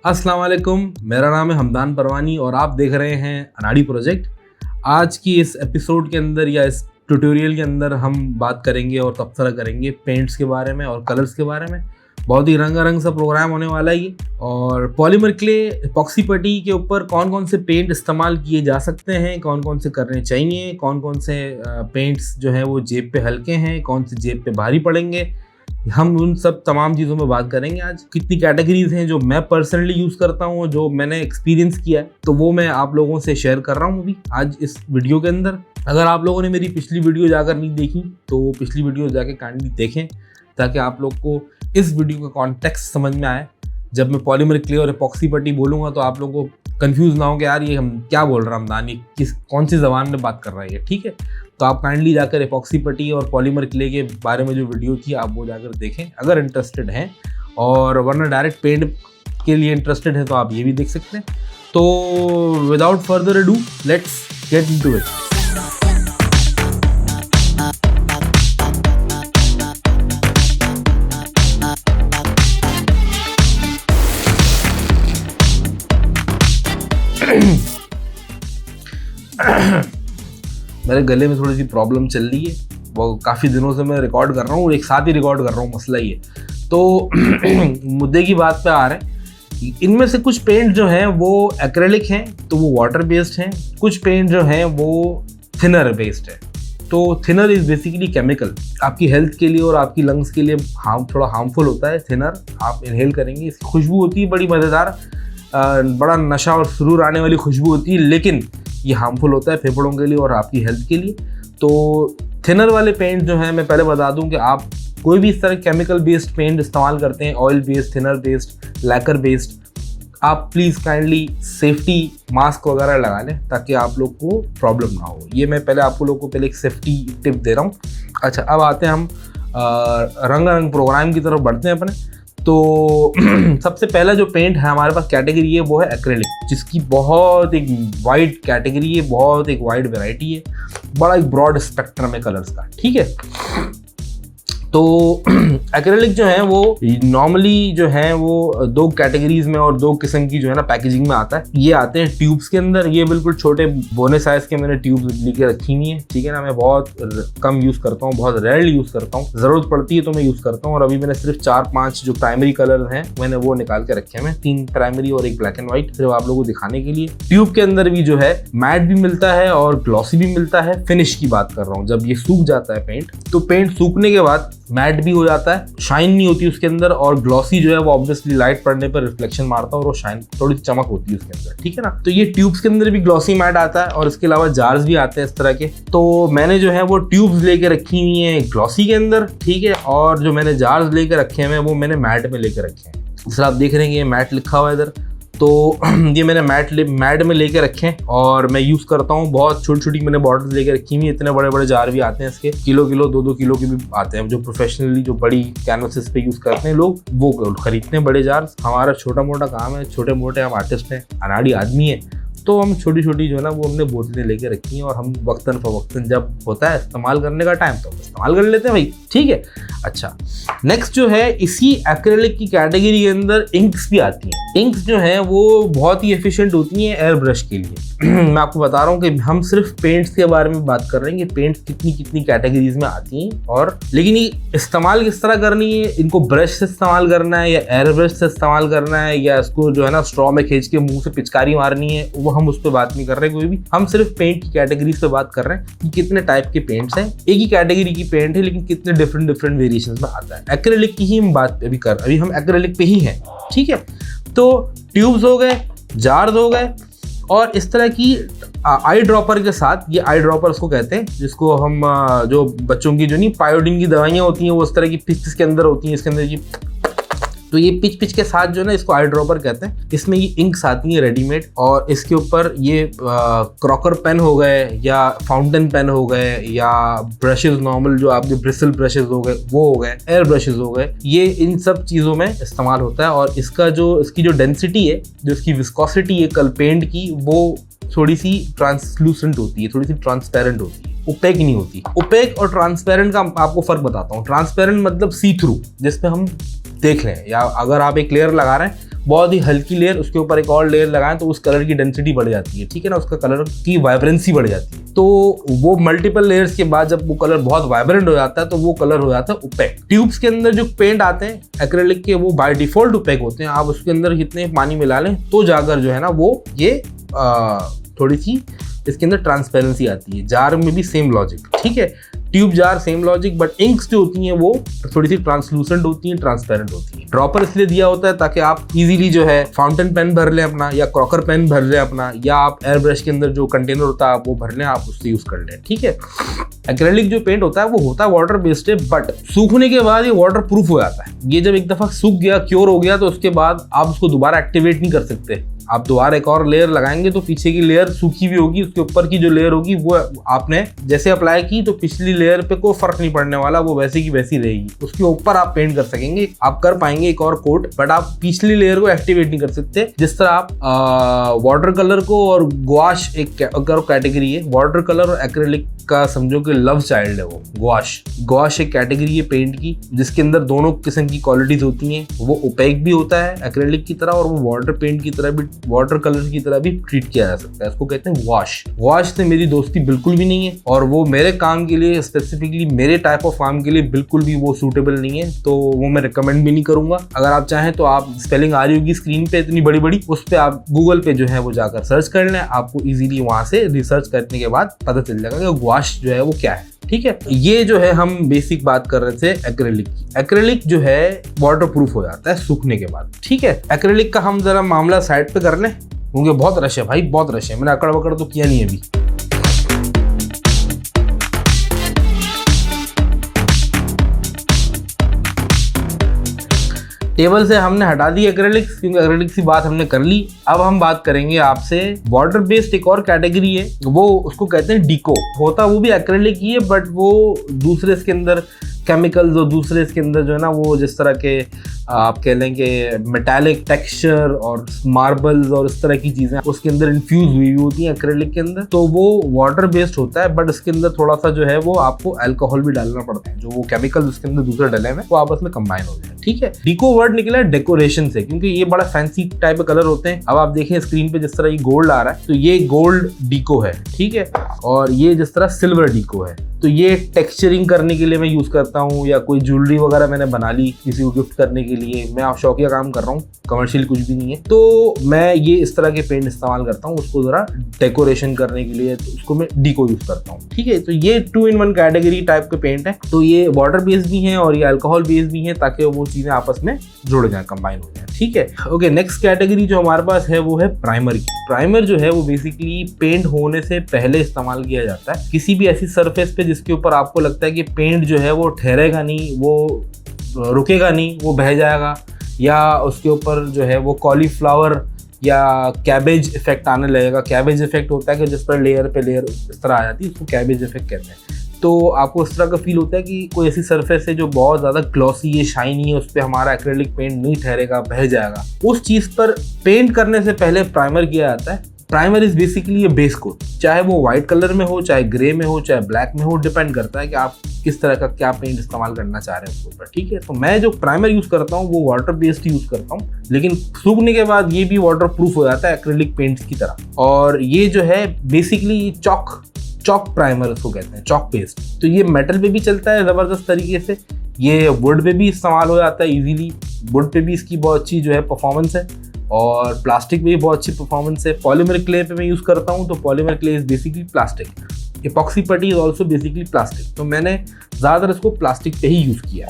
अस्सलाम वालेकुम, मेरा नाम है हमदान परवानी और आप देख रहे हैं अनाड़ी प्रोजेक्ट। आज की इस एपिसोड के अंदर या इस ट्यूटोरियल के अंदर हम बात करेंगे और तबसरा करेंगे पेंट्स के बारे में और कलर्स के बारे में। बहुत ही रंगारंग सा प्रोग्राम होने वाला है ये। और पॉलीमर क्ले एपॉक्सी पट्टी के ऊपर कौन कौन से पेंट इस्तेमाल किए जा सकते हैं, कौन कौन से करने चाहिए, कौन कौन से पेंट्स जो हैं वो जेब पे हल्के हैं, कौन से जेब पे भारी पड़ेंगे, हम उन सब तमाम चीज़ों में बात करेंगे आज। कितनी कैटेगरीज हैं जो मैं पर्सनली यूज़ करता हूँ, जो मैंने एक्सपीरियंस किया है, तो वो मैं आप लोगों से शेयर कर रहा हूँ अभी आज इस वीडियो के अंदर। अगर आप लोगों ने मेरी पिछली वीडियो जाकर नहीं देखी तो पिछली वीडियो जाके काइंडली देखें, ताकि आप लोग को इस वीडियो का कॉन्टेक्स्ट समझ में आए। जब मैं पॉलीमर क्ले और एपॉक्सी पट्टी बोलूँगा तो आप लोगों को कंफ्यूज ना हो कि यार ये हम क्या बोल रहे हैं, हमदान ये कौन सी ज़बान में बात कर रहा है, ठीक है। तो आप काइंडली जाकर एपॉक्सी पट्टी और पॉलीमर क्ले के बारे में जो वीडियो थी आप वो जाकर देखें अगर इंटरेस्टेड हैं, और वरना डायरेक्ट पेंट के लिए इंटरेस्टेड है तो आप ये भी देख सकते हैं। तो without further ado let's get into it. मेरे गले में थोड़ी सी प्रॉब्लम चल रही है, वो काफ़ी दिनों से मैं रिकॉर्ड कर रहा हूँ और एक साथ ही रिकॉर्ड कर रहा हूँ, मसला ही है। तो मुद्दे की बात पे आ रहे हैं। इनमें से कुछ पेंट जो हैं वो एक्रेलिक हैं तो वो वाटर बेस्ड हैं, कुछ पेंट जो हैं वो थिनर बेस्ड है। तो थिनर इज़ बेसिकली केमिकल, आपकी हेल्थ के लिए और आपकी लंग्स के लिए थोड़ा हार्मफुल होता है थिनर। आप इनहेल करेंगे, इसकी खुशबू होती है बड़ी मज़ेदार, बड़ा नशा और सुरूर आने वाली खुशबू होती है, लेकिन ये हार्मफुल होता है फेफड़ों के लिए और आपकी हेल्थ के लिए। तो थिनर वाले पेंट जो हैं, मैं पहले बता दूं कि आप कोई भी इस तरह केमिकल बेस्ड पेंट इस्तेमाल करते हैं, oil based, thinner based, lacquer based, आप प्लीज़ काइंडली सेफ्टी मास्क वगैरह लगा लें ताकि आप लोग को प्रॉब्लम ना हो। ये मैं पहले आप लोग को पहले एक सेफ्टी टिप दे रहा हूँ। अच्छा, अब आते हैं हम रंगारंग प्रोग्राम की तरफ बढ़ते हैं अपने। तो सबसे पहला जो पेंट है हमारे पास कैटेगरी है वो है एक्रेलिक, जिसकी बहुत एक वाइड कैटेगरी है, बहुत एक वाइड वैरायटी है, बड़ा एक ब्रॉड स्पेक्ट्रम है कलर्स का, ठीक है। तो एक्रेलिक जो है वो नॉर्मली जो है वो दो कैटेगरीज में और दो किस्म की जो है ना पैकेजिंग में आता है। ये आते हैं ट्यूब्स के अंदर, ये बिल्कुल छोटे बोने साइज के मैंने ट्यूब्स लेके रखी हुई है, ठीक है ना। मैं बहुत कम यूज़ करता हूँ, बहुत रेयरली यूज़ करता हूँ, ज़रूरत पड़ती है तो मैं यूज़ करता हूँ। और अभी मैंने सिर्फ 4-5 जो प्राइमरी कलर हैं मैंने वो निकाल के रखे हैं, 3 प्राइमरी और 1 ब्लैक एंड व्हाइट, सिर्फ आप लोगों को दिखाने के लिए। ट्यूब के अंदर भी जो है मैट भी मिलता है और ग्लॉसी भी मिलता है। फिनिश की बात कर रहा हूँ, जब ये सूख जाता है पेंट, तो पेंट सूखने के बाद मैट भी हो जाता है, शाइन नहीं होती उसके अंदर, और ग्लॉसी जो है वो ऑब्वियसली लाइट पड़ने पर रिफ्लेक्शन मारता है और वो शाइन थोड़ी चमक होती है उसके अंदर, ठीक है ना। तो ये ट्यूब्स के अंदर भी ग्लॉसी मैट आता है और इसके अलावा जार्स भी आते हैं इस तरह के। तो मैंने जो है वो ट्यूब्स लेके रखी हुई हैं ग्लॉसी के अंदर, ठीक है, और जो मैंने जार्स लेके रखे हैं वो मैंने मैट में लेके रखे हैं। सर आप देख रहे हैं ये मैट लिखा हुआ है इधर, तो ये मैंने मैट में लेके रखे हैं और मैं यूज़ करता हूँ। बहुत छोटी छोटी मैंने बॉटल्स लेके रखी हुई, इतने बड़े बड़े जार भी आते हैं इसके, किलो 2-2 किलो के भी आते हैं। जो प्रोफेशनली जो बड़ी कैनवसेस पे यूज़ करते हैं लोग वो खरीदते हैं बड़े जार। हमारा छोटा मोटा काम है, छोटे मोटे हम आर्टिस्ट हैं, अनाड़ी आदमी है, तो हम छोटी छोटी जो है ना वो हमने बोतलें लेके रखी हैं और हम वक्तन फवक्तन जब होता है इस्तेमाल करने का टाइम तो इस्तेमाल कर लेते हैं भाई, ठीक है। अच्छा, नेक्स्ट जो है इसी एक्रेलिक की कैटेगरी के अंदर इंक्स भी आती हैं। इंक्स जो है वो बहुत ही एफिशिएंट होती हैं एयर ब्रश के लिए। मैं आपको बता रहा हूँ कि हम सिर्फ पेंट्स के बारे में बात कर रहे हैं कि पेंट्स कितनी कैटेगरीज में आती हैं, और लेकिन ये इस्तेमाल किस तरह करनी है, इनको ब्रश से इस्तेमाल करना है या एयर ब्रश से इस्तेमाल करना है, या इसको जो है ना स्ट्रॉ में खींच के मुंह से पिचकारी मारनी है, वो हम उस पर बात नहीं कर रहे कोई भी। हम सिर्फ पेंट की कैटेगरीज पे बात कर रहे हैं कि कितने टाइप के पेंट्स हैं। एक ही कैटेगरी की पेंट है लेकिन कितने डिफरेंट वेरिएशंस में आता है। एक्रेलिक की ही हम बात अभी हम एक्रेलिक पे ही हैं, ठीक है। तो ट्यूब्स हो गए, जार्स हो गए, और इस तरह की आई ड्रॉपर के साथ, ये आई ड्रॉपर उसको कहते हैं, जिसको हम जो बच्चों की जो नहीं पायोडीन की दवाइयाँ होती हैं वो इस तरह की पिच के अंदर होती हैं, इसके अंदर की, तो ये पिच के साथ जो है ना इसको आई ड्रॉपर कहते हैं। इसमें ये इंक्स आती हैं रेडीमेड, और इसके ऊपर ये क्रॉकर पेन हो गए या फाउंटेन पेन हो गए या ब्रशेज, नॉर्मल जो आपके ब्रिसल ब्रशेज हो गए वो हो गए, एयर ब्रशेज हो गए, ये इन सब चीज़ों में इस्तेमाल होता है। और इसकी जो डेंसिटी है, जो इसकी विस्कोसिटी है कल पेंट की, वो थोड़ी सी ट्रांसलूसेंट होती है, थोड़ी सी ट्रांसपेरेंट होती है, ओपेक नहीं होती। ओपेक और ट्रांसपेरेंट का आपको फर्क बताता हूँ। ट्रांसपेरेंट मतलब सी थ्रू, जिसपे हम देख लें, या अगर आप एक लेयर लगा रहे हैं बहुत ही हल्की लेयर, उसके ऊपर एक और लेयर लगाएं तो उस कलर की डेंसिटी बढ़ जाती है, ठीक है ना, उसका कलर की वाइब्रेंसी बढ़ जाती है। तो वो मल्टीपल लेयर्स के बाद जब वो कलर बहुत वाइब्रेंट हो जाता है तो वो कलर हो जाता है ओपेक। ट्यूब्स के अंदर जो पेंट आते हैं एक्रेलिक के वो बाय डिफॉल्ट ओपेक होते हैं। आप उसके अंदर कितने पानी मिला लें तो जाकर जो है ना वो ये थोड़ी सी इसके अंदर ट्रांसपेरेंसी आती है। जार में भी सेम लॉजिक, ठीक है, tube jar same logic, but inks जो होती हैं वो थोड़ी सी ट्रांसलूसेंट होती हैं, ट्रांसपेरेंट होती हैं। ड्रॉपर इसलिए दिया होता है ताकि आप इजीली जो है फाउंटेन पेन भर लें अपना, या क्रॉकर पेन भर लें अपना, या आप एयर ब्रश के अंदर जो कंटेनर होता है वो भर लें, आप उससे यूज कर लें, ठीक है। एक्रेलिक जो पेंट होता है वो होता है वाटर बेस्ड है, बट सूखने के बाद ये वाटर प्रूफ हो जाता है। ये जब एक दफा सूख गया, क्योर हो गया, तो उसके बाद आप उसको दोबारा एक्टिवेट नहीं कर सकते। आप दोबारा एक और लेयर लगाएंगे तो पीछे की लेयर सूखी भी होगी, उसके ऊपर की जो लेयर होगी वो आपने जैसे अप्लाई की तो पिछली लेयर पे कोई फर्क नहीं पड़ने वाला, वो वैसी की वैसी रहेगी। उसके ऊपर आप पेंट कर सकेंगे, आप कर पाएंगे एक और कोट, बट आप पिछली लेयर को एक्टिवेट नहीं कर सकते। जिस तरह आप वाटर कलर को और गुआश एक कैटेगरी है, वाटर कलर और एक्रेलिक का समझो कि लव चाइल्ड है वो गुआश एक कैटेगरी है पेंट की, जिसके अंदर दोनों किस्म की क्वालिटीज होती हैं। वो ओपेक भी होता है एक्रेलिक की तरह, और वो वाटर पेंट की तरह भी, वाटर कलर की तरह भी ट्रीट किया जा सकता है। इसको कहते हैं वॉश से मेरी दोस्ती बिल्कुल भी नहीं है, और वो मेरे काम के लिए, स्पेसिफिकली मेरे टाइप ऑफ काम के लिए बिल्कुल भी वो सूटेबल नहीं है, तो वो मैं रिकमेंड भी नहीं करूंगा। अगर आप चाहें तो आप स्पेलिंग आ रही होगी स्क्रीन पे इतनी बड़ी बड़ी, उस पर आप गूगल पे जो है वो जाकर सर्च कर लें, आपको इजीली वहां से रिसर्च करने के बाद पता चल जाएगा कि वॉश जो है वो क्या है, ठीक है। ये जो है हम बेसिक बात कर रहे थे एक्रेलिक की। एक्रेलिक जो है वाटर प्रूफ हो जाता है सूखने के बाद, ठीक है। एक्रेलिक का हम जरा मामला साइड पे कर लें, क्योंकि बहुत रश है भाई, बहुत रश है। मैंने अकड़ वकड़ तो किया नहीं अभी। टेबल से हमने हटा दी एक्रेलिक, क्योंकि एक्रेलिक की बात हमने कर ली। अब हम बात करेंगे आपसे वाटर बेस्ड एक और कैटेगरी है, वो उसको कहते हैं डीको। होता वो भी एक्रेलिक ही है, बट वो दूसरे इसके अंदर केमिकल्स और दूसरे इसके अंदर जो है ना वो जिस तरह के आप कह लें कि मेटालिक टेक्सचर और मार्बल्स और इस तरह की चीज़ें उसके अंदर इन्फ्यूज हुई होती हैं एक्रेलिक के अंदर, तो वो वाटर बेस्ड होता है, बट इसके अंदर थोड़ा सा जो है वो आपको अल्कोहल भी डालना पड़ता है। जो वो केमिकल्स उसके अंदर दूसरे डले हैं वो आपस में कंबाइन हो जाए, ठीक है। डीको वर्ड निकला है डेकोरेशन से, क्योंकि ये बड़ा फैंसी टाइप के कलर होते हैं। अब आप देखें स्क्रीन पे जिस तरह ये गोल्ड आ रहा है, तो ये गोल्ड डीको है, ठीक है, और ये जिस तरह सिल्वर डीको है। तो ये टेक्सचरिंग करने के लिए मैं यूज करता हूँ, या कोई ज्वेलरी वगैरह मैंने बना ली किसी को गिफ्ट करने के लिए, मैं आप शौकिया काम कर रहा हूँ, कमर्शियल कुछ भी नहीं है, तो मैं ये इस तरह के पेंट इस्तेमाल करता हूँ उसको जरा डेकोरेशन करने के लिए, तो उसको मैं डीको यूज करता हूँ, ठीक है। तो ये 2-in-1 कैटेगरी टाइप के पेंट है, तो ये वाटर बेस्ड भी हैं और ये अल्कोहल बेस्ड भी हैं, ताकि वो चीजें आपस में जुड़ जाए, कंबाइन हो जाए, ठीक है। ओके, नेक्स्ट कैटेगरी जो हमारे पास है वो है प्राइमर की। प्राइमर जो है वो बेसिकली पेंट होने से पहले इस्तेमाल किया जाता है किसी भी ऐसी सरफेस पे जिसके ऊपर आपको लगता है कि पेंट जो है वो ठहरेगा नहीं, वो रुकेगा नहीं, वो बह जाएगा, या उसके ऊपर जो है वो कॉलीफ्लावर या कैबेज इफेक्ट आने लगेगा। कैबेज इफेक्ट होता है कि जिस पर लेयर पे लेयर इस तरह आ जाती है, उसको कैबेज इफेक्ट कहते हैं। तो आपको इस तरह का फील होता है कि कोई ऐसी सरफेस है जो बहुत ज़्यादा ग्लॉसी है, शाइनी है, उस पर हमारा एक्रेलिक पेंट नहीं ठहरेगा, बह जाएगा। उस चीज़ पर पेंट करने से पहले प्राइमर किया जाता है। प्राइमर इज बेसिकली ये बेस कोट, चाहे वो व्हाइट कलर में हो, चाहे ग्रे में हो, चाहे ब्लैक में हो, डिपेंड करता है कि आप किस तरह का क्या पेंट इस्तेमाल करना चाह रहे हैं उसके ऊपर, ठीक है। तो मैं जो प्राइमर यूज करता हूँ वो वाटर बेस्ड यूज करता हूँ, लेकिन सूखने के बाद ये भी वाटर प्रूफ हो जाता है एक्रेलिक पेंट्स की तरह। और ये जो है बेसिकली चॉक प्राइमर उसको कहते हैं, चॉक पेस्ट। तो ये मेटल पे भी चलता है ज़बरदस्त तरीके से, ये वुड पे भी इस्तेमाल हो जाता है इजीली, वुड पे भी इसकी बहुत अच्छी जो है परफॉर्मेंस है, और प्लास्टिक में भी बहुत अच्छी परफॉर्मेंस है। पॉलीमर क्ले पे मैं यूज़ करता हूँ, तो polymer clay is basically plastic, epoxy पट्टी इज़ ऑल्सो बेसिकली प्लास्टिक, तो मैंने ज़्यादातर इसको प्लास्टिक पे ही यूज़ किया।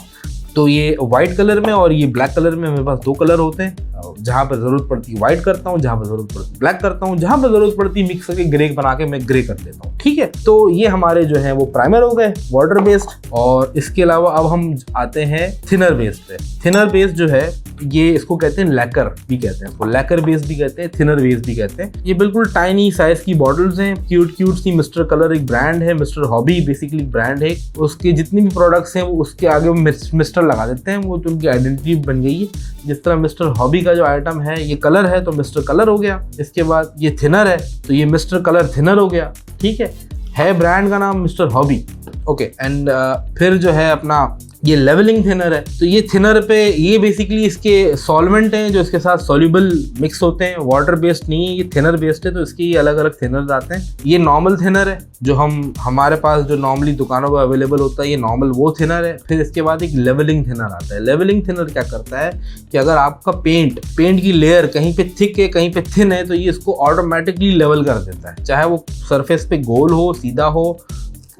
तो ये वाइट कलर में और ये ब्लैक कलर में मेरे पास 2 कलर होते हैं। जहाँ पर ज़रूरत पड़ती है वाइट करता हूँ, जहाँ पर ज़रूरत पड़ती है ब्लैक करता हूँ, जहाँ पर ज़रूरत पड़ती है मिक्स करके ग्रे बना के मैं ग्रे कर देता हूँ, ठीक है। तो ये हमारे जो है वो प्राइमर हो गए वाटर बेस्ड। और इसके अलावा अब हम आते हैं थिनर बेस्ड पे। थिनर बेस्ड जो है ये इसको कहते हैं लैकर भी कहते हैं, इसको लैकर बेस्ड भी कहते हैं, थिनर बेस्ड भी कहते हैं। ये बिल्कुल टाइनी साइज की बॉटल्स हैं, क्यूट सी। मिस्टर कलर एक ब्रांड है, मिस्टर हॉबी बेसिकली ब्रांड है, उसके जितनी भी प्रोडक्ट्स हैं वो उसके आगे मिस्टर लगा देते हैं, वो तो उनकी आइडेंटिटी बन गई है। जिस तरह मिस्टर हॉबी का जो आइटम है ये कलर है तो मिस्टर कलर हो गया, इसके बाद ये थिनर है तो ये मिस्टर कलर थिनर हो गया, ठीक है ब्रांड का नाम मिस्टर हॉबी, ओके। एंड फिर जो है अपना ये लेवलिंग थिनर है। तो ये थिनर पे ये बेसिकली इसके सॉल्वेंट हैं जो इसके साथ सॉल्युबल मिक्स होते हैं, वाटर बेस्ड नहीं है, ये थिनर बेस्ड है। तो इसके ये अलग अलग थिनर्स आते हैं। ये नॉर्मल थिनर है जो हमारे पास जो नॉर्मली दुकानों पर अवेलेबल होता है, ये नॉर्मल वो थिनर है। फिर इसके बाद एक लेवलिंग थिनर आता है। लेवलिंग थिनर क्या करता है कि अगर आपका पेंट की लेयर कहीं पे थिक है कहीं पे थिन है, तो ये इसको ऑटोमेटिकली लेवल कर देता है, चाहे वो सरफेस पे गोल हो, सीधा हो,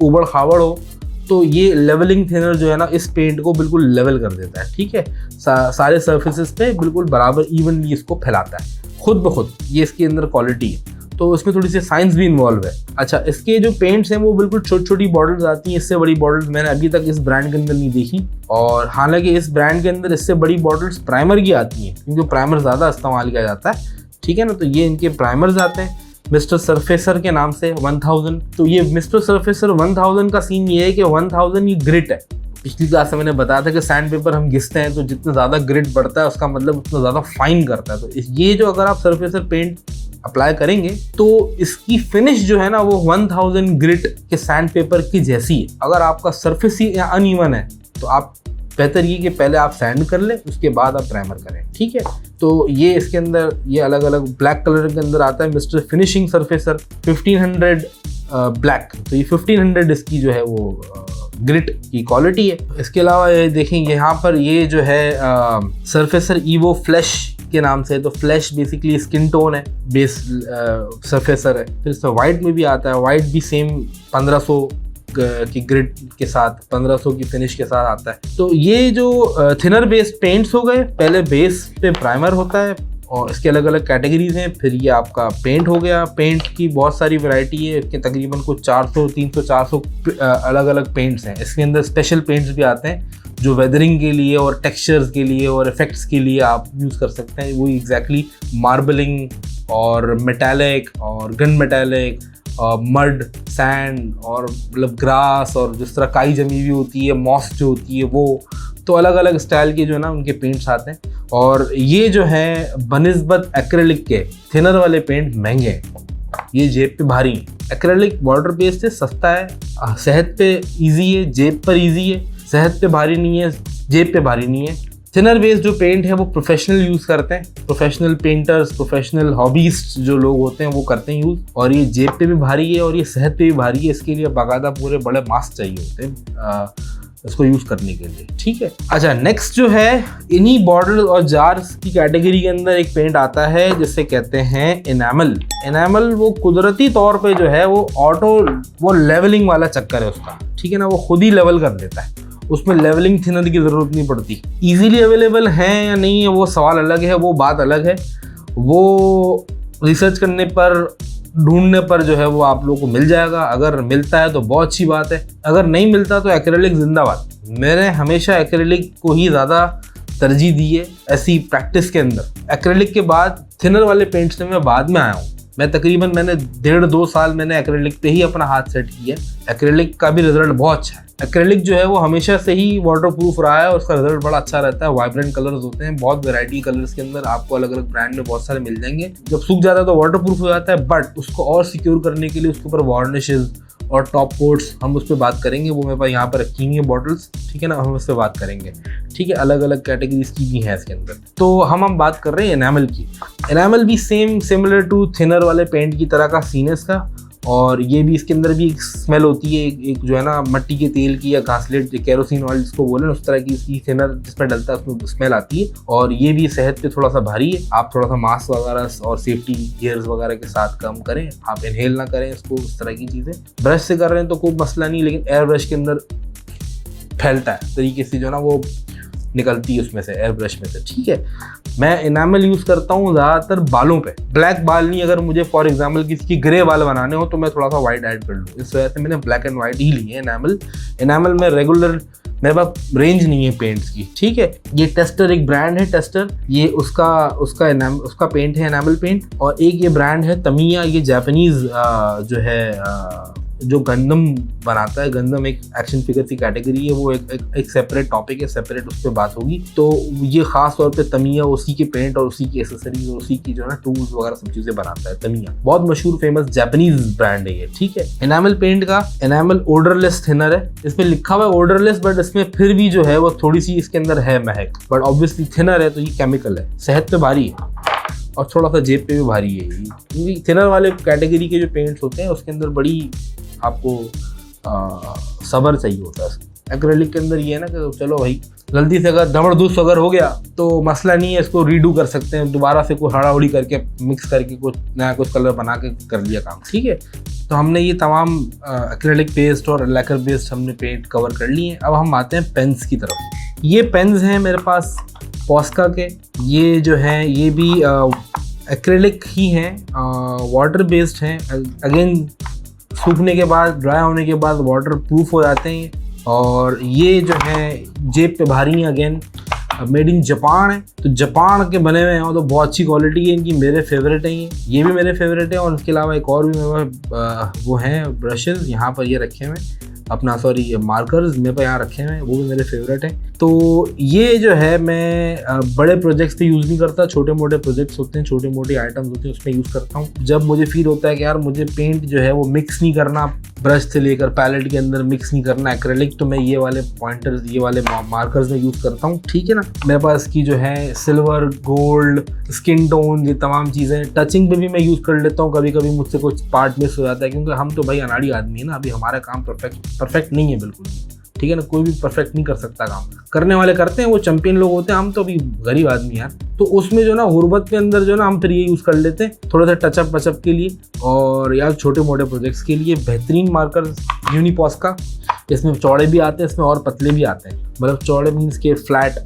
उबड़ खाबड़ हो। तो ये लेवलिंग थिनर जो है ना, इस पेंट को बिल्कुल लेवल कर देता है, ठीक है। सारे सरफेसेस पे बिल्कुल बराबर इवनली इसको फैलाता है खुद ब खुद। ये इसके अंदर क्वालिटी है। तो इसमें थोड़ी सी साइंस भी इन्वॉल्व है। अच्छा, इसके जो पेंट्स हैं वो बिल्कुल छोटी छोटी बॉटल्स आती हैं। इससे बड़ी बॉटल्स मैंने अभी तक इस ब्रांड के अंदर नहीं देखी। और हालांकि इस ब्रांड के अंदर इससे बड़ी बॉटल्स प्राइमर की आती हैं, क्योंकि प्राइमर ज़्यादा इस्तेमाल किया जाता है, ठीक है ना। तो ये इनके प्राइमर्स आते हैं मिस्टर सरफेसर के नाम से 1000। तो ये मिस्टर सरफेसर 1000 का सीन ये है कि 1000 ये ग्रिट है। पिछली क्लास में मैंने बताया था कि सैंड पेपर हम घिसते हैं तो जितना ज़्यादा ग्रिट बढ़ता है उसका मतलब उतना ज़्यादा फाइन करता है। तो ये जो अगर आप सरफेसर पेंट अप्लाई करेंगे तो इसकी फिनिश जो है ना वो 1000 ग्रिट के सैंड पेपर की जैसी है। अगर आपका सरफेस ही अनइवन है तो आप बेहतर ये कि पहले आप सैंड कर लें, उसके बाद आप प्राइमर करें, ठीक है। तो ये इसके अंदर ये अलग अलग ब्लैक कलर के अंदर आता है मिस्टर फिनिशिंग सरफेसर 1500 ब्लैक। तो ये 1500 इसकी जो है वो ग्रिट की क्वालिटी है। इसके अलावा ये देखेंगे यहाँ पर ये जो है सरफेसर ईवो फ्लैश के नाम से। तो फ्लैश बेसिकली स्किन टोन है, बेस सरफेसर है। फिर इसमें वाइट में भी आता है, वाइट भी सेम 1500 की ग्रिड के साथ 1500 की फिनिश के साथ आता है। तो ये जो थिनर बेस्ड पेंट्स हो गए, पहले बेस पे प्राइमर होता है और इसके अलग अलग कैटेगरीज हैं। फिर ये आपका पेंट हो गया। पेंट की बहुत सारी वैरायटी है, इसके तकरीबन कुछ 400 300 400 अलग अलग पेंट्स हैं। इसके अंदर स्पेशल पेंट्स भी आते हैं जो वेदरिंग के लिए और टेक्सचर्स के लिए और इफेक्ट्स के लिए आप यूज़ कर सकते हैं। वो एग्जैक्टली मार्बलिंग और मेटालिक और गन मेटालिक, मड, सैंड और मतलब ग्रास और जिस तरह काई जमी हुई होती है, मॉस जो होती है वो, तो अलग अलग स्टाइल के जो है ना उनके पेंट्स आते हैं। और ये जो है बनिस्बत एक्रेलिक के थिनर वाले पेंट महंगे हैं, ये जेब पे भारी है। एक्रेलिक वाटर बेस्ड है, सस्ता है, सेहत पे इजी है, जेब पर इजी है, सेहत पे भारी नहीं है, जेब पे भारी नहीं है। थिनर बेस्ड जो पेंट है वो प्रोफेशनल यूज़ करते हैं, प्रोफेशनल पेंटर्स, प्रोफेशनल हॉबीस्ट जो लोग होते हैं वो करते हैं यूज़। और ये जेब पे भी भारी है और ये सेहत पे भी भारी है। इसके लिए बाकायदा पूरे बड़े मास्क चाहिए होते हैं इसको यूज़ करने के लिए, ठीक है। अच्छा, नेक्स्ट जो है इन्हीं बॉटल और जार्स की कैटेगरी के अंदर एक पेंट आता है जिसे कहते हैं एनामल। एनामल वो कुदरती तौर पे जो है वो लेवलिंग वाला चक्कर है उसका, ठीक है ना। वो खुद ही लेवल कर देता है, उसमें लेवलिंग थिनर की ज़रूरत नहीं पड़ती। इजीली अवेलेबल है या नहीं है वो सवाल अलग है, वो बात अलग है। वो रिसर्च करने पर, ढूंढने पर जो है वो आप लोगों को मिल जाएगा। अगर मिलता है तो बहुत अच्छी बात है, अगर नहीं मिलता तो एक्रेलिक जिंदाबाद। मैंने हमेशा एक्रेलिक को ही ज़्यादा तरजीह दी है ऐसी प्रैक्टिस के अंदर। एक्रेलिक के बाद थिनर वाले पेंट्स में मैं बाद में आया हूँ। मैं तकरीबन 1.5-2 साल मैंने एक्रेलिक पे ही अपना हाथ सेट किया। एक्रेलिक का भी रिजल्ट बहुत अच्छा है। एक्रेलिक जो है वो हमेशा से ही वाटर प्रूफ रहा है और उसका रिजल्ट बड़ा अच्छा रहता है। वाइब्रेंट कलर्स होते हैं, बहुत वैरायटी कलर्स के अंदर आपको अलग अलग ब्रांड में बहुत सारे मिल जाएंगे। जब सूख जाता है तो वाटर प्रूफ हो जाता है, बट उसको और सिक्योर करने के लिए उसके ऊपर वार्निशेस और टॉप कोट्स, हम उस पर बात करेंगे। वो मेरे पास यहाँ पर रखी हुई है बॉटल्स, ठीक है ना, हम उस पर बात करेंगे, ठीक है। अलग अलग कैटेगरीज की भी हैं इसके अंदर। तो हम बात कर रहे हैं एनामल की। एनामल भी सिमिलर टू थिनर वाले पेंट की तरह का सीन है इसका। और ये भी, इसके अंदर भी एक स्मेल होती है, एक जो है ना मट्टी के तेल की या घासलेट, कैरोसिन ऑयल जिसको बोले, उस तरह की इसकी थिनर जिसमें डलता है उसमें स्मेल आती है। और ये भी सेहत पे थोड़ा सा भारी है। आप थोड़ा सा मास्क वगैरह और सेफ्टी गियर्स वगैरह के साथ कम करें, आप इनहेल ना करें इसको, उस तरह की चीज़ें। ब्रश से कर रहे हैं तो कोई मसला नहीं, लेकिन एयर ब्रश के अंदर फैलता है तरीके से जो ना वो निकलती है उसमें से, एयर ब्रश में से, ठीक है। मैं इनामल यूज़ करता हूँ ज़्यादातर बालों पे, ब्लैक बाल नहीं। अगर मुझे फॉर एग्जांपल किसी की ग्रे बाल बनाने हो तो मैं थोड़ा सा वाइट ऐड कर लूँ, इस वजह से मैंने ब्लैक एंड वाइट ही ली है एनामल। एनामल में रेगुलर मेरे पास रेंज नहीं है पेंट्स की, ठीक है। ये टेस्टर एक ब्रांड है, टेस्टर, ये उसका पेंट है एनामल पेंट। और एक ये ब्रांड है तमिया, ये जापानीज जो है जो गंदम बनाता है, गंदम एक एक्शन फिगर की कैटेगरी है, वो एक सेपरेट टॉपिक है, सेपरेट उस पर बात होगी। तो ये खास तौर पे तमिया उसी के पेंट और उसी की एसेसरीज और उसी की जो है ना टूल्स वगैरह सब चीजें बनाता है। तमिया बहुत मशहूर फेमस जापानीज ब्रांड है ये, ठीक है। एनामल पेंट का एनामल ओडरलेस थिनर है, इसमें लिखा हुआ है ओडरलेस, बट इसमें फिर भी जो है वो थोड़ी सी इसके अंदर है महक, बट ऑब्वियसली थिनर है तो ये केमिकल है, सेहत पे भारी है और थोड़ा सा जेब पे भी भारी है, क्योंकि थिनर वाले कैटेगरी के जो पेंट्स होते हैं उसके अंदर बड़ी आपको सब्र चाहिए होता है। एक्रेलिक के अंदर ये है ना कि चलो भाई गलती से अगर जबरदस्त अगर हो गया तो मसला नहीं है, इसको रीडू कर सकते हैं, दोबारा से कोई हड़ाउड़ी करके मिक्स करके कुछ नया कुछ कलर बना के कर लिया काम, ठीक है। तो हमने ये तमाम एक्रेलिक पेस्ट और लैकर बेस्ड हमने पेंट कवर कर लिए हैं। अब हम आते हैं पेन्स की तरफ। ये पेन्स हैं मेरे पास पोस्का के, ये जो हैं ये भी एक्रेलिक ही हैं, वाटर बेस्ड हैं। अगेन सूखने के बाद, ड्राई होने के बाद वाटर प्रूफ हो जाते हैं। और ये जो है जेब पे भारी हैं, अगेन मेड इन जापान है, तो जापान के बने हुए हैं और तो बहुत अच्छी क्वालिटी है इनकी, मेरे फेवरेट हैं ये भी मेरे फेवरेट है। और इसके अलावा एक और भी मेरे वो हैं ब्रशेज़, यहाँ पर ये रखे हुए हैं अपना, सॉरी मार्कर्स मेरे पे यहाँ रखे हुए हैं, वो भी मेरे फेवरेट हैं। तो ये जो है मैं बड़े प्रोजेक्ट्स पे यूज़ नहीं करता, छोटे मोटे प्रोजेक्ट्स होते हैं, छोटे मोटे आइटम्स होते हैं उसमें यूज़ करता हूँ। जब मुझे फील होता है कि यार मुझे पेंट जो है वो मिक्स नहीं करना, ब्रश से लेकर पैलेट के अंदर मिक्स नहीं करना एक्रेलिक, तो मैं ये वाले पॉइंटर्स, ये वाले मार्कर्स में यूज़ करता हूँ, ठीक है ना। मेरे पास की जो है सिल्वर, गोल्ड, स्किन टोन, ये तमाम चीज़ें टचिंग पे भी मैं यूज़ कर लेता हूँ। कभी कभी मुझसे कुछ पार्ट मिस हो जाता है, क्योंकि हम तो भाई अनाड़ी आदमी है ना, अभी हमारा काम परफेक्ट नहीं है बिल्कुल, ठीक है ना। कोई भी परफेक्ट नहीं कर सकता काम, करने वाले करते हैं, वो चैंपियन लोग होते हैं, हम तो अभी गरीब आदमी यार। तो उसमें जो ना गुर्बत के अंदर जो ना हम फिर ये यूज़ कर लेते हैं थोड़ा सा टचअप वचअप के लिए, और यार छोटे मोटे प्रोजेक्ट्स के लिए बेहतरीन मार्कर्स यूनिपोस्का। इसमें चौड़े भी आते हैं, इसमें और पतले भी आते हैं, मतलब चौड़े मीन्स के फ्लैट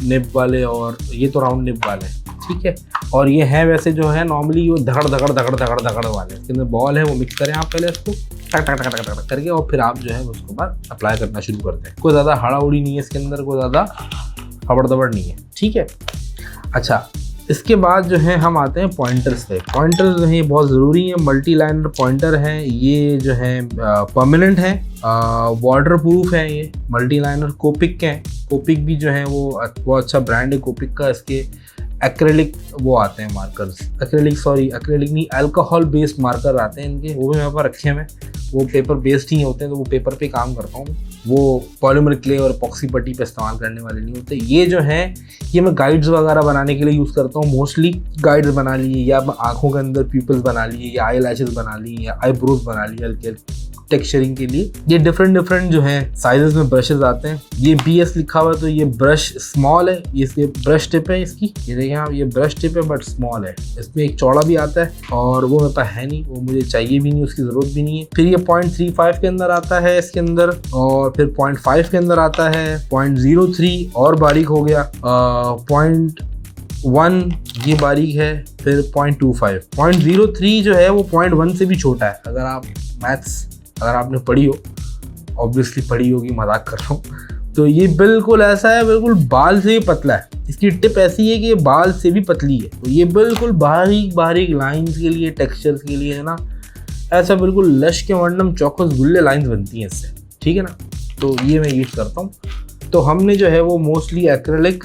निब वाले, और ये तो राउंड निब वाले, ठीक है। और ये है वैसे जो है नॉर्मली वो धगड़ वाले, इसके अंदर बॉल है, वो मिक्स करें आप पहले इसको टक टक टक टक करके, और फिर आप जो है उसको बाद अप्लाई करना शुरू करते हैं। कोई ज़्यादा हड़ाउड़ी नहीं है इसके अंदर, कोई ज़्यादा हबड़ दबड़ नहीं है, ठीक है। अच्छा, इसके बाद जो है हम आते हैं पॉइंटर्स पे। पॉइंटर्स जो है बहुत ज़रूरी है, मल्टी लाइनर पॉइंटर हैं ये, जो है परमानेंट है, वाटर प्रूफ है ये, मल्टी लाइनर कोपिक के हैं। कोपिक भी जो है वो बहुत अच्छा ब्रांड है कोपिक का। इसके एक्रेलिक वो आते हैं मार्कर्स, एक्रेलिक नहीं, अल्कोहल बेस्ड मार्कर आते हैं इनके, वो भी मेरे पास रखे हुए। वो पेपर बेस्ड ही होते हैं, तो वो पेपर पे काम करता हूँ, वो पॉलीमर क्ले और पॉक्सी पट्टी पे इस्तेमाल करने वाले नहीं होते। ये जो है ये मैं गाइड्स वगैरह बनाने के लिए यूज़ करता हूँ, मोस्टली गाइड्स बना लिए, या आँखों के अंदर प्यूपल्स बना लिए, या आई लैशेस बना लिए, या आईब्रोज बना लिए हल्के टेक्सचरिंग के लिए। ये डिफरेंट जो है साइजेस में ब्रशेज आते हैं। ये BS लिखा हुआ है तो ये ब्रश स्मॉल है, ये इसकी ब्रश टिप है इसकी, ये देखें आप, ये ब्रश टिप है बट स्मॉल है। इसमें एक चौड़ा भी आता है और वो मेरे पास है नहीं, वो मुझे चाहिए भी नहीं, उसकी ज़रूरत भी नहीं है। फिर ये 0.35 के अंदर आता है इसके अंदर, और फिर 0.5 के अंदर आता है, 0.03 और बारीक हो गया, 0.1 ये बारीक है, फिर 0.25। 0.03 जो है वो 0.1 से भी छोटा है। अगर आप मैथ्स अगर आपने पढ़ी हो, ऑब्वियसली पढ़ी होगी, मजाक कर रहा हूँ, तो ये बिल्कुल ऐसा है, बिल्कुल बाल से भी पतला है। इसकी टिप ऐसी है कि ये बाल से भी पतली है, तो ये बिल्कुल बारीक लाइंस के लिए, टेक्सचर्स के लिए है ना, ऐसा बिल्कुल लश के वर्णम चौकस गुल्ले लाइंस बनती हैं इससे, ठीक है ना। तो ये मैं यूज़ करता हूँ। तो हमने जो है वो मोस्टली एक्रेलिक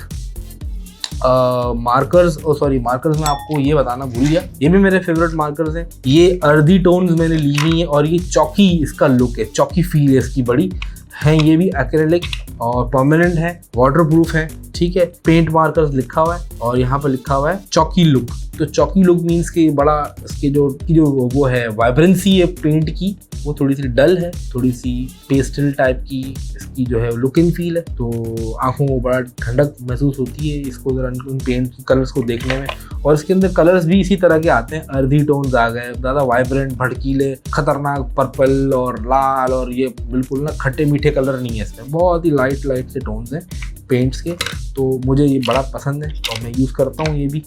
मार्कर्स मार्कर्स में आपको ये बताना भूल गया, ये भी मेरे फेवरेट मार्कर्स हैं। ये अर्दी टोन्स मैंने ली हुई हैं, और ये चौकी इसका लुक है, चौकी फील है इसकी बड़ी है। ये भी एक्रेलिक और परमानेंट है, वाटर प्रूफ है, ठीक है। पेंट मार्कर्स लिखा हुआ है और यहाँ पर लिखा हुआ है चौकी लुक। तो चौकी लुक मीन्स कि बड़ा इसके जो वो है वाइब्रेंसी है पेंट की, वो थोड़ी सी डल है, थोड़ी सी पेस्टल टाइप की इसकी जो है लुक एंड फील है। तो आंखों को बड़ा ठंडक महसूस होती है इसको जरा उन पेंट कलर्स को देखने में। और इसके अंदर कलर्स भी इसी तरह के आते हैं, अर्दी टोन्स आ गए, ज़्यादा वाइब्रेंट भड़कीले खतरनाक पर्पल और लाल, और ये बिल्कुल ना खट्टे मीठे कलर नहीं है इसमें, बहुत ही लाइट से टोन्स हैं पेंट्स के। तो मुझे ये बड़ा पसंद है और मैं यूज़ करता हूँ। ये भी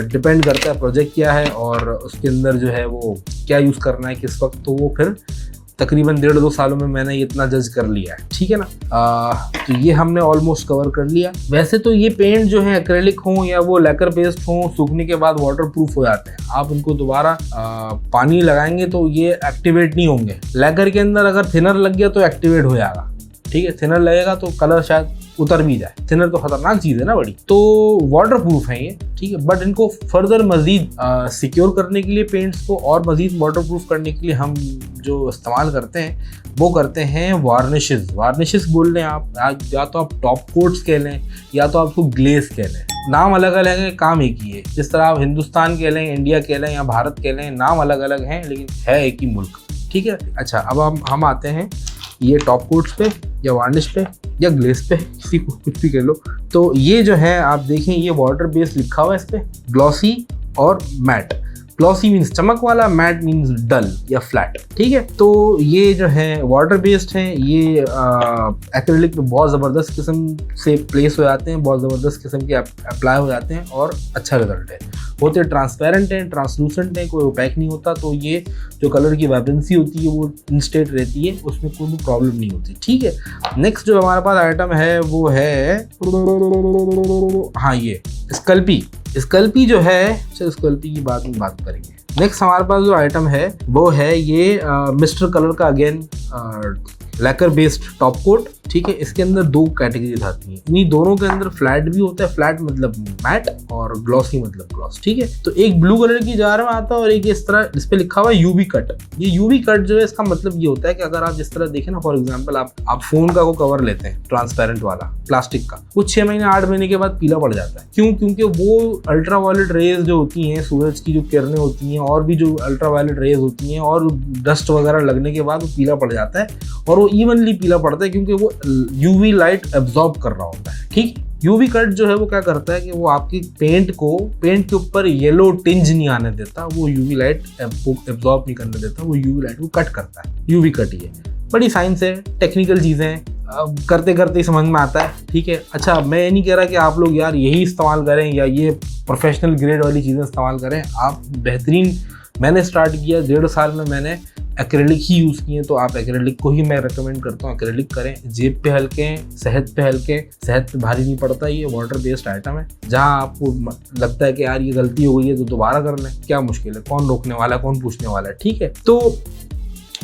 डिपेंड करता है प्रोजेक्ट क्या है और उसके अंदर जो है वो क्या यूज़ करना है किस वक्त, तो वो फिर तकरीबन 1.5-2 सालों में मैंने ये इतना जज कर लिया है, ठीक है ना। तो ये हमने ऑलमोस्ट कवर कर लिया। वैसे तो ये पेंट जो है एक्रेलिक हो या वो लैकर बेस्ड हो, सूखने के बाद वाटर प्रूफ हो जाते हैं। आप उनको दोबारा पानी लगाएंगे तो ये एक्टिवेट नहीं होंगे। लैकर के अंदर अगर थिनर लग गया तो एक्टिवेट हो जाएगा, ठीक है। थिनर लगेगा तो कलर शायद उतर भी जाए। थिनर तो खतरनाक चीज़ है ना बड़ी। तो वाटर प्रूफ है ये, ठीक है। बट इनको फर्दर मजीद सिक्योर करने के लिए पेंट्स को और मजीद वाटर प्रूफ करने के लिए हम जो इस्तेमाल करते हैं वो करते हैं वार्निशेस। वार्निशेस बोल लें आप, या तो आप टॉप कोट्स कह लें या तो आप उसको ग्लेज कह लें। नाम अलग अलग है, काम एक ही है। जिस तरह आप हिंदुस्तान कह लें, इंडिया कह लें या भारत कह लें, नाम अलग अलग हैं लेकिन है एक ही मुल्क, ठीक है। अच्छा, अब हम आते हैं ये टॉप कोट्स पे या वार्निश पे या ग्लेस पे, किसी को कुछ भी कह लो। तो ये जो है आप देखें, ये वाटर बेस्ड लिखा हुआ है इस पे, ग्लॉसी और मैट। ग्लॉसी मीन्स चमक वाला, मैट मीन्स डल या फ्लैट, ठीक है। तो ये जो है वाटर बेस्ड हैं, ये एक्रेलिक में बहुत ज़बरदस्त किस्म से प्लेस हो जाते हैं, बहुत ज़बरदस्त किस्म के अप्लाई हो जाते हैं और अच्छा रिजल्ट है। होते ट्रांसपेरेंट हैं, ट्रांसलूसेंट हैं, कोई ओपैक नहीं होता। तो ये जो कलर की वाइब्रेंसी होती है वो इंस्टेट रहती है, उसमें कोई भी प्रॉब्लम नहीं होती, ठीक है। नेक्स्ट जो हमारे पास आइटम है वो है, हाँ, ये स्कल्पी जो है, चलो स्कल्पी की बात करेंगे। नेक्स्ट हमारे पास जो आइटम है वो है ये मिस्टर कलर का again lacquer based top coat, ठीक है। इसके अंदर 2 कैटेगरीज आती हैं। इन्हीं दोनों के अंदर फ्लैट भी होता है, फ्लैट मतलब मैट और ग्लॉसी मतलब ग्लॉस, ठीक है। तो एक ब्लू कलर की जार में आता है और एक इस तरह इस पे लिखा हुआ है यूवी कट। ये यूवी कट जो है इसका मतलब ये होता है कि अगर आप जिस तरह देखें ना, फॉर एग्जांपल आप फोन का वो कवर लेते हैं ट्रांसपेरेंट वाला प्लास्टिक का, वो 6 महीने 8 महीने के बाद पीला पड़ जाता है। क्यों? क्योंकि वो अल्ट्रा वायलेट रेज जो होती हैं, सूरज की जो किरणें होती हैं और भी जो अल्ट्रा वायलेट रेज होती हैं और डस्ट वगैरह लगने के बाद वो पीला पड़ जाता है और वो इवनली पीला पड़ता है क्योंकि वो यूवी लाइट एब्जॉर्ब कर रहा होता है, ठीक। यूवी कट जो है वो क्या करता है कि वो आपकी पेंट के ऊपर येलो टिंज नहीं आने देता, वो यूवी लाइट एब्जॉर्ब नहीं करने देता, वो यूवी लाइट को कट करता है। यूवी कट ये बड़ी साइंस है, टेक्निकल चीज़ें हैं, करते करते ही समझ में आता है, ठीक है। अच्छा, मैं ये नहीं कह रहा कि आप लोग यार यही इस्तेमाल करें या ये प्रोफेशनल ग्रेड वाली चीज़ें इस्तेमाल करें। आप बेहतरीन, मैंने स्टार्ट किया 1.5 साल में मैंने एक्रेलिक ही यूज़ किए, तो आप एक्रेलिक को ही मैं रेकमेंड करता हूँ। एक्रेलिक करें, जेब पे हल्के हैं, सेहत पे हल्के हैं, सेहत पे भारी नहीं पड़ता। ये वाटर बेस्ड आइटम है, जहाँ आपको लगता है कि यार ये गलती हो गई है तो दोबारा कर लें, क्या मुश्किल है, कौन रोकने वाला है, कौन पूछने वाला है, ठीक है। तो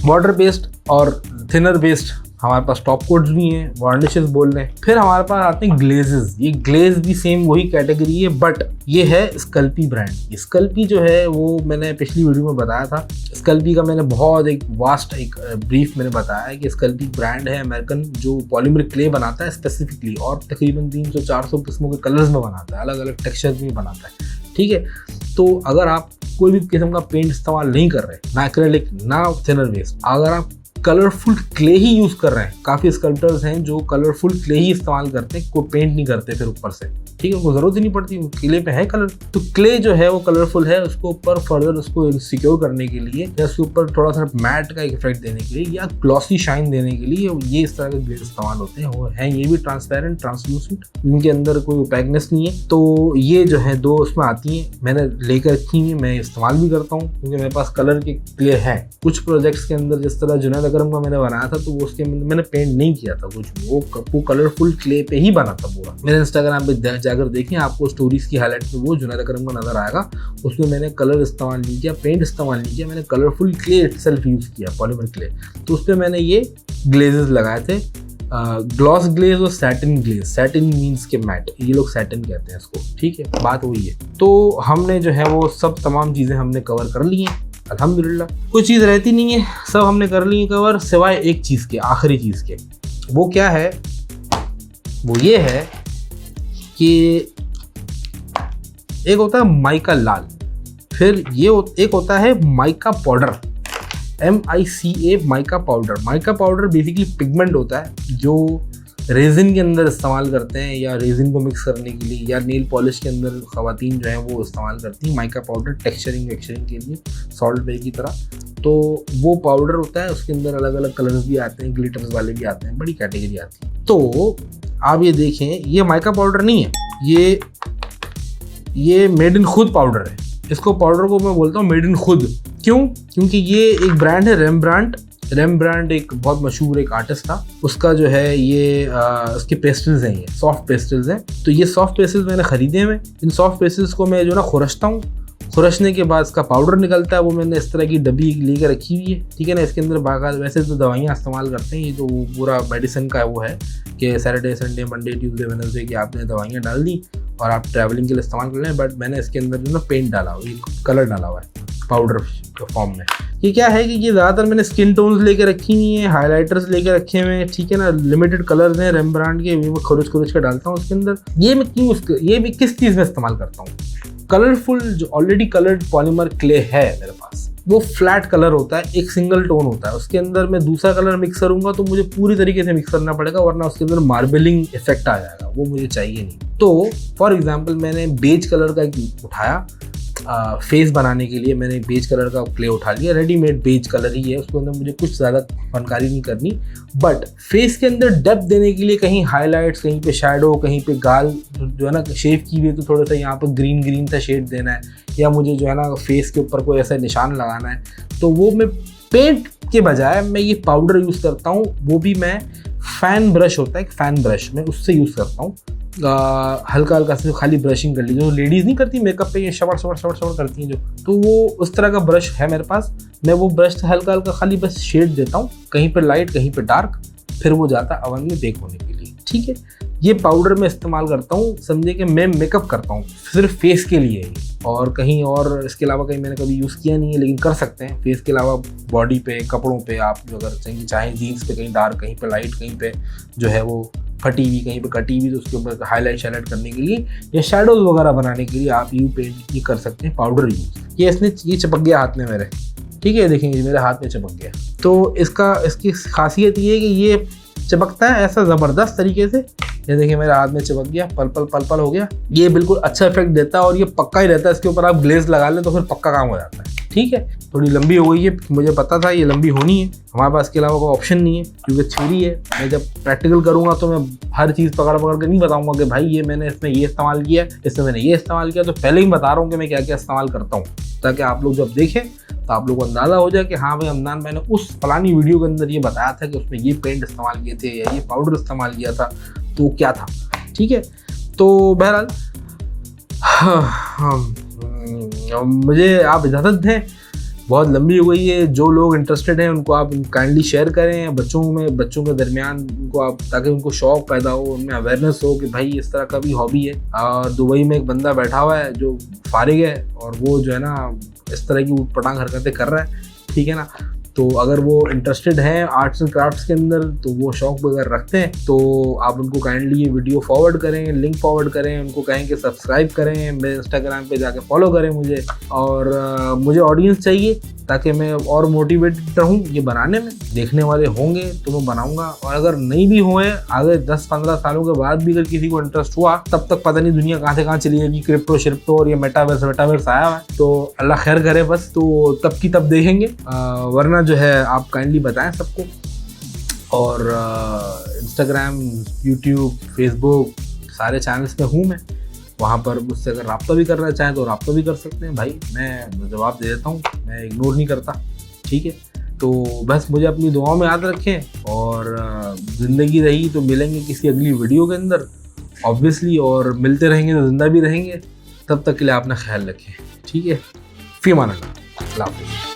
वाटर बेस्ड और थिनर बेस्ड हमारे पास टॉप कोट्स भी हैं, वार्निशेस बोल रहे हैं। फिर हमारे पास आते हैं ग्लेजेस। ये ग्लेज भी सेम वही कैटेगरी है, बट ये है स्कल्पी ब्रांड। स्कल्पी जो है वो मैंने पिछली वीडियो में बताया था। स्कल्पी का मैंने बहुत एक वास्ट एक ब्रीफ मैंने बताया है कि स्कल्पी ब्रांड है अमेरिकन, जो पॉलीमर क्ले बनाता है स्पेसिफिकली और तकरीबन 300-400 किस्मों के कलर्स में बनाता है, अलग अलग टेक्सचर में बनाता है, ठीक है। तो अगर आप कोई भी किस्म का पेंट इस्तेमाल नहीं कर रहे, ना एक्रेलिक ना थिनर बेस्ड, अगर आप कलरफुल क्ले ही यूज कर रहे हैं, काफी स्कल्प्टर्स हैं जो कलरफुल क्ले ही इस्तेमाल करते हैं, कोई पेंट नहीं करते फिर ऊपर से, ठीक है। उनको जरूरत ही नहीं पड़ती, क्ले पे है कलर। तो क्ले जो है वो कलरफुल है, उसको ऊपर फर्दर उसको सिक्योर करने के लिए या उसके ऊपर थोड़ा सा मैट का इफेक्ट देने के लिए या ग्लॉसी शाइन देने के लिए ये इस तरह के ग्लेज इस्तेमाल होते हैं। वो हैं ये भी ट्रांसपेरेंट, ट्रांसलूसेंट, इनके अंदर कोई ओपैकनेस नहीं है। तो ये जो है 2 उसमें आती हैं, मैंने लेकर रखी हुई, मैं इस्तेमाल भी करता हूँ क्योंकि मेरे पास कलर के क्ले हैं। कुछ प्रोजेक्ट्स के अंदर जिस तरह जुनैद अकरम का मैंने बनाया था तो वो उसके मैंने पेंट नहीं किया था कुछ, वो कलरफुल क्ले पे ही बना था पूरा। मेरे इंस्टाग्राम पे जाकर देखें, आपको स्टोरीज की हाईलाइट में वो जुनैद अकरम का नजर आएगा। उसमें मैंने कलर इस्तेमाल नहीं किया, पेंट इस्तेमाल नहीं किया, मैंने कलरफुल क्ले इटसेल्फ यूज किया, पॉलीमर क्ले। तो उस पर मैंने ये ग्लेजेस लगाए थे, ग्लॉस ग्लेज और सैटिन ग्लेज। सैटिन मीन्स के मैट, ये लोग सैटिन कहते हैं इसको, ठीक है, बात वही है। तो हमने जो है वो सब तमाम चीज़ें हमने कवर कर ली हैं अल्हम्दुलिल्लाह। कोई चीज़ रहती नहीं है, सब हमने कर ली है कवर, सिवाय एक चीज़ के, आखिरी चीज़ के। वो क्या है? वो ये है कि एक होता है माइका लाल, फिर ये एक होता है mica powder, MICA mica powder. Mica powder basically pigment होता है जो रेजिन के अंदर इस्तेमाल करते हैं या रेजिन को मिक्स करने के लिए, या नेल पॉलिश के अंदर ख़वातीन जो हैं वो इस्तेमाल करती हैं माइका पाउडर टेक्सचरिंग वेक्चरिंग के लिए, सॉल्ट वे की तरह। तो वो पाउडर होता है, उसके अंदर अलग अलग कलर्स भी आते हैं, ग्लिटर्स वाले भी आते हैं, बड़ी कैटेगरी आती है। तो आप ये देखें, ये माइका पाउडर नहीं है, ये मेड इन खुद पाउडर है। इसको पाउडर को मैं बोलता हूँ मेड इन खुद। क्यों? क्योंकि ये एक ब्रांड है रेमब्रांट रेम्ब्रांड एक बहुत मशहूर एक आर्टिस्ट था, उसका जो है ये उसके पेस्टल्स हैं, ये सॉफ्ट पेस्टल्स हैं। तो ये सॉफ्ट पेस्टल्स मैंने ख़रीदे हुए। इन सॉफ्ट पेस्टल्स को मैं जो ना खुरशता हूँ, खुरशने के बाद इसका पाउडर निकलता है, वो मैंने इस तरह की डब्बी लेकर रखी हुई है, ठीक है ना। इसके अंदर बाकायदा वैसे तो दवाइयाँ इस्तेमाल करते हैं, ये तो पूरा मेडिसिन का वो है कि Saturday Sunday Monday Tuesday Wednesday की आपने दवाइयाँ डाल दी और आप ट्रैवलिंग के लिए इस्तेमाल कर लें। बट मैंने इसके अंदर जो ना पेंट डाला हुआ, कलर डाला हुआ है पाउडर फॉर्म में। ये क्या है कि ये ज़्यादातर मैंने स्किन टोन्स लेके रखी हुई हैं, हाइलाइटर्स लेके रखे हुए हैं, ठीक है ना। लिमिटेड कलर्स हैं रेम्ब्रांड के, वो खुरच के डालता हूँ उसके अंदर। ये मैं क्यों ये भी किस चीज़ में इस्तेमाल करता हूँ, कलरफुल जो ऑलरेडी कलर्ड पॉलीमर क्ले है मेरे पास, वो फ्लैट कलर होता है, एक सिंगल टोन होता है। उसके अंदर मैं दूसरा कलर मिक्स करूंगा तो मुझे पूरी तरीके से मिक्स करना पड़ेगा, वरना उसके अंदर मार्बलिंग इफेक्ट आ जाएगा, वो मुझे चाहिए नहीं। तो फॉर एग्जांपल मैंने बेज कलर का उठाया, फेस बनाने के लिए मैंने बेज कलर का क्ले उठा लिया, रेडीमेड बेज कलर ही है, उसके अंदर मुझे कुछ ज़्यादा फनकारी नहीं करनी। बट फेस के अंदर डेप्थ देने के लिए कहीं हाईलाइट्स, कहीं पे शैडो, कहीं पे गाल जो है ना शेव की हुई है तो थोड़ा सा यहाँ पर ग्रीन सा शेड देना है, या मुझे जो है ना फेस के ऊपर कोई ऐसा निशान लगाना है, तो वो मैं पेंट के बजाय मैं ये पाउडर यूज़ करता हूँ। वो भी मैं फ़ैन ब्रश होता है, एक फ़ैन ब्रश मैं उससे यूज़ करता हूँ। हल्का से खाली ब्रशिंग कर लीजिए, जो लेडीज़ नहीं करती मेकअप पे, ये शवर करती हैं जो, तो वो उस तरह का ब्रश है मेरे पास। मैं वो ब्रश से हल्का खाली बस शेड देता हूँ, कहीं पे लाइट कहीं पे डार्क, फिर वो जाता है अवन में बेक होने के लिए, ठीक है। ये पाउडर मैं इस्तेमाल करता हूँ, समझिए कि मैं मेकअप करता हूँ सिर्फ फेस के लिए ही, और कहीं और इसके अलावा कहीं मैंने कभी यूज़ किया नहीं है, लेकिन कर सकते हैं। फेस के अलावा बॉडी पे, कपड़ों पे आप अगर चाहें जीन्स पे कहीं डार्क, कहीं पे लाइट, कहीं पे जो है वो फटी हुई, कहीं पे कटी हुई, तो उसके ऊपर हाईलाइट करने के लिए या शैडोज वगैरह बनाने के लिए आप यू पेंट ये कर सकते हैं, पाउडर यूज़। ये चिपक गया हाथ में मेरे, ठीक है, देखेंगे मेरे हाथ में चिपक गया। तो इसकी खासियत ये है कि ये चिपकता है ऐसा ज़बरदस्त तरीके से, ये देखिए मेरे हाथ में चिपक गया, पल हो गया। ये बिल्कुल अच्छा इफेक्ट देता है और ये पक्का ही रहता है। इसके ऊपर आप ग्लेज लगा लें तो फिर पक्का काम हो जाता है, ठीक है। थोड़ी लंबी हो गई है, मुझे पता था ये लंबी होनी है, हमारे पास के अलावा कोई ऑप्शन नहीं है क्योंकि थ्योरी है। मैं जब प्रैक्टिकल करूँगा तो मैं हर चीज़ पकड़ के नहीं बताऊँगा कि भाई ये मैंने इसमें ये इस्तेमाल किया, इसमें मैंने ये इस्तेमाल किया। तो पहले ही बता रहा हूँ कि मैं क्या क्या इस्तेमाल करता हूँ, ताकि आप लोग जब देखें तो आप लोग को अंदाज़ा हो जाए कि हाँ भाई अमनान मैंने उस फलानी वीडियो के अंदर ये बताया था कि उसमें ये पेंट इस्तेमाल किए थे या ये पाउडर इस्तेमाल किया था, तो क्या था, ठीक है। तो बहरहाल मुझे आप इजाज़त दें, बहुत लंबी हो गई है। जो लोग इंटरेस्टेड हैं उनको आप काइंडली शेयर करें बच्चों के दरमियान उनको आप, ताकि उनको शौक़ पैदा हो, उनमें अवेयरनेस हो कि भाई इस तरह का भी हॉबी है। दुबई में एक बंदा बैठा हुआ है जो फारिग है और वो जो है ना इस तरह की ऊटपटांग हरकतें कर रहा है, ठीक है ना। तो अगर वो इंटरेस्टेड हैं आर्ट्स एंड क्राफ्ट्स के अंदर, तो वो शौक़ वगैरह रखते हैं, तो आप उनको काइंडली ये वीडियो फॉरवर्ड करें, लिंक फॉरवर्ड करें, उनको कहें कि सब्सक्राइब करें, मेरे इंस्टाग्राम पे जाके फॉलो करें मुझे। और मुझे ऑडियंस चाहिए ताकि मैं और मोटिवेटेड रहूँ ये बनाने में। देखने वाले होंगे तो मैं बनाऊँगा, और अगर नहीं भी हुए आगे 10-15 सालों के बाद भी अगर किसी को इंटरेस्ट हुआ, तब तक पता नहीं दुनिया कहाँ से कहाँ चली जाएगी, क्रिप्टो और ये मेटावर्स आया हुआ है, तो अल्लाह खैर करे बस। तो तब की तब देखेंगे, वरना जो है आप काइंडली बताएं सबको। और इंस्टाग्राम, यूट्यूब, फेसबुक सारे चैनल्स पे हूँ मैं, वहाँ पर मुझसे अगर रब्ता भी करना चाहें तो रब्ता भी कर सकते हैं भाई, मैं जवाब दे देता हूँ, मैं इग्नोर नहीं करता, ठीक है। तो बस मुझे अपनी दुआओं में याद रखें, और ज़िंदगी रही तो मिलेंगे किसी अगली वीडियो के अंदर ऑब्वियसली, और मिलते रहेंगे तो ज़िंदा भी रहेंगे। तब तक के लिए अपना ख्याल रखें, ठीक है। फ़ी अमान अल्लाह, अल्लाह हाफ़िज़।